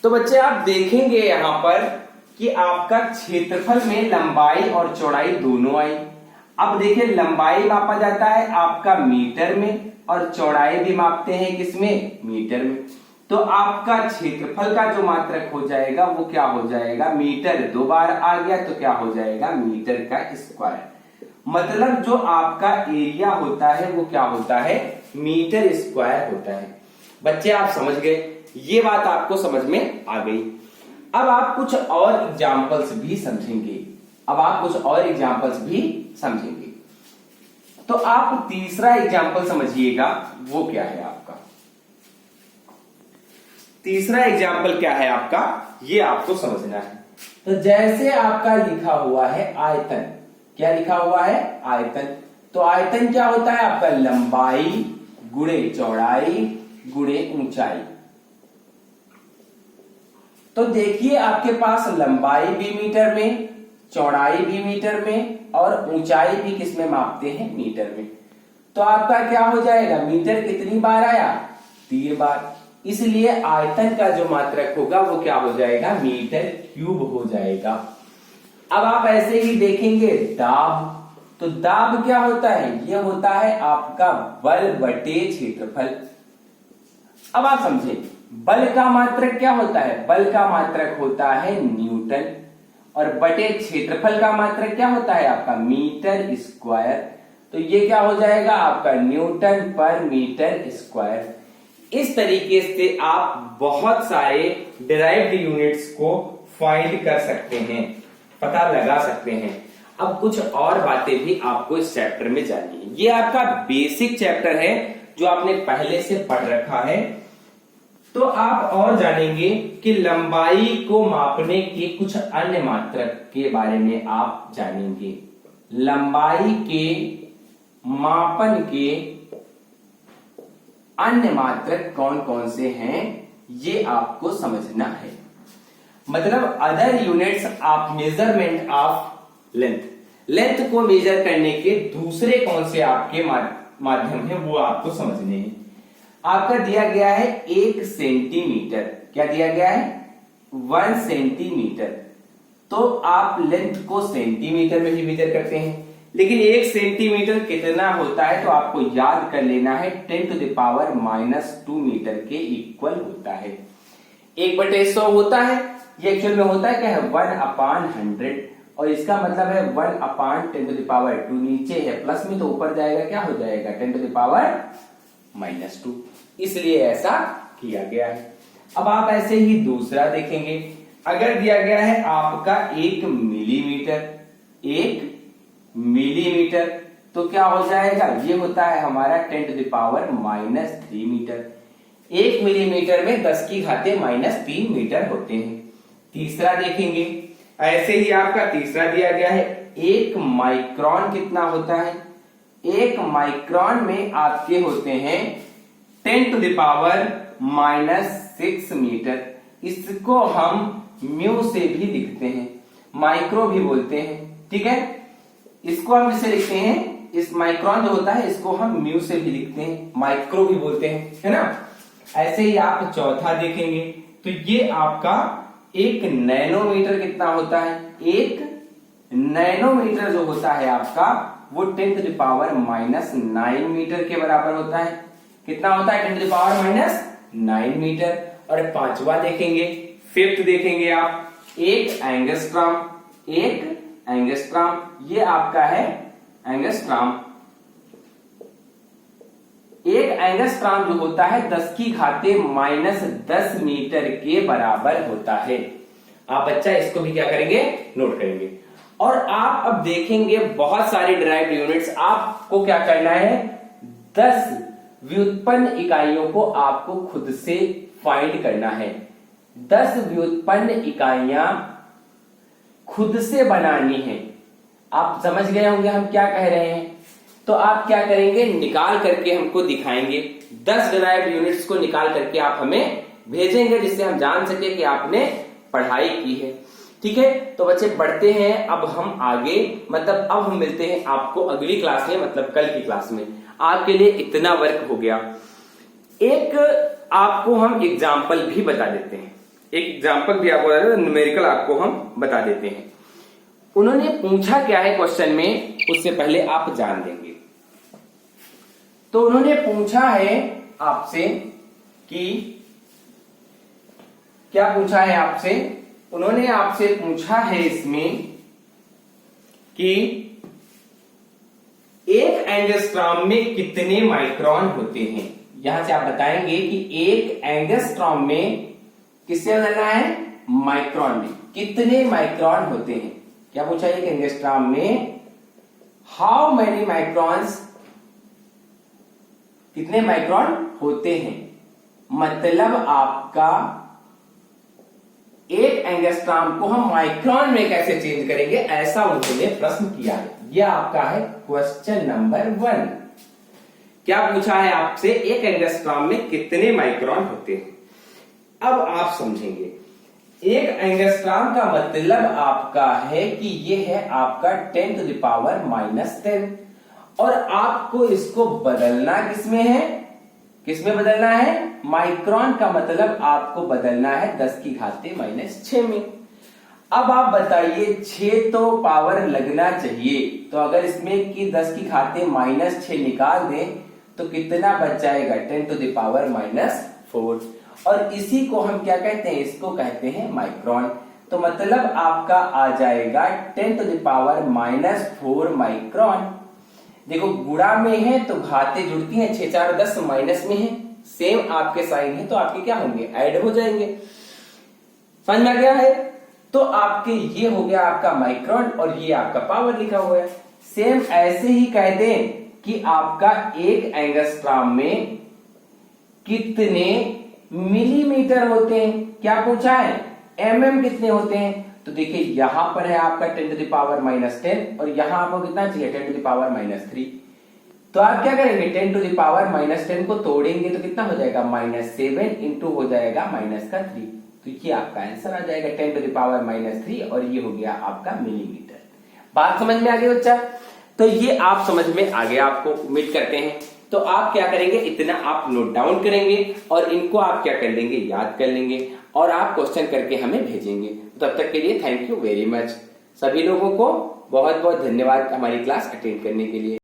तो बच्चे आप देखेंगे यहाँ पर कि आपका क्षेत्रफल में लंबाई और चौड़ाई दोनों आई। अब देखिए लंबाई मापा जाता है आपका मीटर में और चौड़ाई भी मापते हैं किसमें, मीटर में। तो आपका क्षेत्रफल का जो मात्रक हो जाएगा वो क्या हो जाएगा, मीटर। दो बार आ गया तो क्या हो जाएगा, मीटर का स्क्वायर। मतलब जो आपका एरिया होता है वो क्या होता है, मीटर स्क्वायर होता है। बच्चे आप समझ गए, ये बात आपको समझ में आ गई। अब आप कुछ और एग्जाम्पल्स भी समझेंगे। तो आप तीसरा एग्जाम्पल समझिएगा, वो क्या है आपका तीसरा एग्जाम्पल क्या है आपका, ये आपको समझना है। तो जैसे आपका लिखा हुआ है आयतन, क्या लिखा हुआ है, आयतन। तो आयतन क्या होता है आपका, लंबाई गुणे चौड़ाई गुणे ऊंचाई। तो देखिए आपके पास लंबाई भी मीटर में, चौड़ाई भी मीटर में और ऊंचाई भी किसमें मापते हैं, मीटर में। तो आपका क्या हो जाएगा, मीटर कितनी बार आया, 3 बार। इसलिए आयतन का जो मात्रक होगा वो क्या हो जाएगा, मीटर क्यूब हो जाएगा। अब आप ऐसे ही देखेंगे दाब। तो दाब क्या होता है, ये होता है आपका बल बटे क्षेत्रफल। अब आप समझे बल का मात्रक क्या होता है, बल का मात्रक होता है न्यूटन और बटे क्षेत्रफल का मात्रक क्या होता है आपका, मीटर स्क्वायर। तो ये क्या हो जाएगा आपका, न्यूटन पर मीटर स्क्वायर। इस तरीके से आप बहुत सारे डिराइव्ड यूनिट्स को फाइंड कर सकते हैं, पता लगा सकते हैं। अब कुछ और बातें भी आपको इस चैप्टर में जाननी है। ये आपका बेसिक चैप्टर है जो आपने पहले से पढ़ रखा है। तो आप और जानेंगे कि लंबाई को मापने के कुछ अन्य मात्रक के बारे में आप जानेंगे। लंबाई के मापन के अन्य मात्रक कौन कौन से हैं ये आपको समझना है। मतलब other units of measurement of length को मेजर करने के दूसरे कौन से आपके माध्यम है वो आपको समझने हैं। आपका दिया गया है 1 सेंटीमीटर, क्या दिया गया है, 1 सेंटीमीटर। तो आप लेंथ को सेंटीमीटर में भी मेजर करते हैं, लेकिन 1 सेंटीमीटर कितना होता है तो आपको याद कर लेना है 10⁻⁻² मीटर के इक्वल होता है। 1/100 होता है, ये एक्चुअल में होता है क्या है, 1/100। और इसका मतलब है 1/10⁻²। नीचे है प्लस में तो ऊपर जाएगा क्या हो जाएगा, 10⁻²। इसलिए ऐसा किया गया है। अब आप ऐसे ही दूसरा देखेंगे। अगर दिया गया है आपका 1 मिलीमीटर, तो क्या हो जाएगा, ये होता है हमारा 10⁻³ मीटर। 1 मिलीमीटर में 10⁻³ मीटर होते हैं। तीसरा देखेंगे, ऐसे ही आपका तीसरा दिया गया है 1 माइक्रोन कितना होता है, 1 माइक्रोन में आपके होते हैं 10⁻⁻6 मीटर। इसको हम म्यू से भी लिखते हैं, माइक्रो भी बोलते हैं, ठीक है। इसको हम इसे लिखते हैं, इस माइक्रोन जो होता है इसको हम म्यू से भी लिखते हैं, माइक्रो भी बोलते हैं, है ना। ऐसे ही आप चौथा देखेंगे तो ये आपका 1 नैनोमीटर कितना होता है, 1 नैनोमीटर जो होता है आपका वो 10⁻⁹ मीटर के बराबर होता है। कितना होता है, 10⁻⁹ मीटर। और पांचवा देखेंगे, फिफ्थ देखेंगे आप 1 एंगस्ट्रॉम, ये आपका है एंगस्ट्रॉम। 1 एंगस्ट्रॉम जो होता है 10⁻⁻10 मीटर के बराबर होता है। आप बच्चा इसको भी क्या करेंगे, नोट करेंगे। और आप अब देखेंगे बहुत सारी डिराइव्ड यूनिट्स, आपको क्या करना है, 10 व्युत्पन्न इकाइयों को आपको खुद से फाइंड करना है। 10 व्युत्पन्न इकाइयां खुद से बनानी है। आप समझ गए होंगे हम क्या कह रहे हैं। तो आप क्या करेंगे, निकाल करके हमको दिखाएंगे। 10 डिराइव्ड यूनिट्स को निकाल करके आप हमें भेजेंगे, जिससे हम जान सके कि आपने पढ़ाई की है, ठीक है। तो बच्चे बढ़ते हैं अब हम आगे, मतलब अब हम मिलते हैं आपको अगली क्लास में, मतलब कल की क्लास में। आपके लिए इतना वर्क हो गया। एक आपको हम एग्जाम्पल भी बता देते हैं। एक एग्जाम्पल भी आपको बता दें, न्यूमेरिकल आपको हम बता देते हैं। उन्होंने पूछा क्या है क्वेश्चन में, उससे पहले आप जान लेंगे। तो उन्होंने पूछा है आपसे कि क्या पूछा है आपसे, उन्होंने आपसे पूछा है इसमें कि एक एंगस्ट्रॉम में कितने माइक्रोन होते हैं। यहां से आप बताएंगे कि एक एंगस्ट्रॉम में किससे बदलना है, माइक्रोन में कितने माइक्रोन होते हैं। क्या पूछा है, एक एंगस्ट्रॉम में हाउ मैनी माइक्रोन्स, कितने माइक्रोन होते हैं। मतलब आपका एक एंगस्ट्रॉम को हम माइक्रोन में कैसे चेंज करेंगे, ऐसा उन्होंने प्रश्न किया है। यह आपका है क्वेश्चन नंबर 1। क्या पूछा है आपसे, एक एंगस्ट्रॉम में कितने माइक्रोन होते हैं। अब आप समझेंगे, एक एंगस्ट्रॉम का मतलब आपका है कि यह है आपका 10 to the power -10, और आपको इसको बदलना किसमें है, किसमें बदलना है, माइक्रोन का मतलब आपको बदलना है 10 की घाते -6 में। अब आप बताइए 6 तो पावर लगना चाहिए, तो अगर इसमें कि 10 की घाते -6 निकाल दें तो कितना बच जाएगा, 10 to the power -4। और इसी को हम क्या कहते हैं, इसको कहते हैं माइक्रोन। तो मतलब आपका आ जाएगा 10 to the power -4 माइक्रोन। देखो गुणा में है तो घाते जुड़ती हैं, 6 4 10, माइनस में है सेम आपके साइन है तो आपके क्या होंगे, ऐड हो जाएंगे। समझ में आ गया है। तो आपके ये हो गया आपका माइक्रोन और ये आपका पावर लिखा हुआ है। सेम ऐसे ही कह दें कि आपका एक एंगस्ट्रॉम में कितने मिलीमीटर होते हैं। क्या पूछा है, mm कितने होते हैं। तो देखिए यहां पर है आपका 10 to the power -10 और यहां आपको कितना चाहिए, 10 to the power -3। तो आप क्या करेंगे, 10 to the power -10 को तोड़ेंगे तो कितना हो जाएगा, -7 इंटू हो जाएगा -3। तो ये आपका आंसर आ जाएगा 10 to the power -3 और ये हो गया आपका मिलीमीटर। बात समझ में आ गई बच्चा। तो ये आप समझ में आ गया, आपको उम्मीद करते हैं। तो आप क्या करेंगे, इतना आप नोट डाउन करेंगे और इनको आप क्या कर लेंगे, याद कर लेंगे और आप क्वेश्चन करके हमें भेजेंगे। तब तक के लिए थैंक यू वेरी मच। सभी लोगों को बहुत बहुत धन्यवाद हमारी क्लास अटेंड करने के लिए।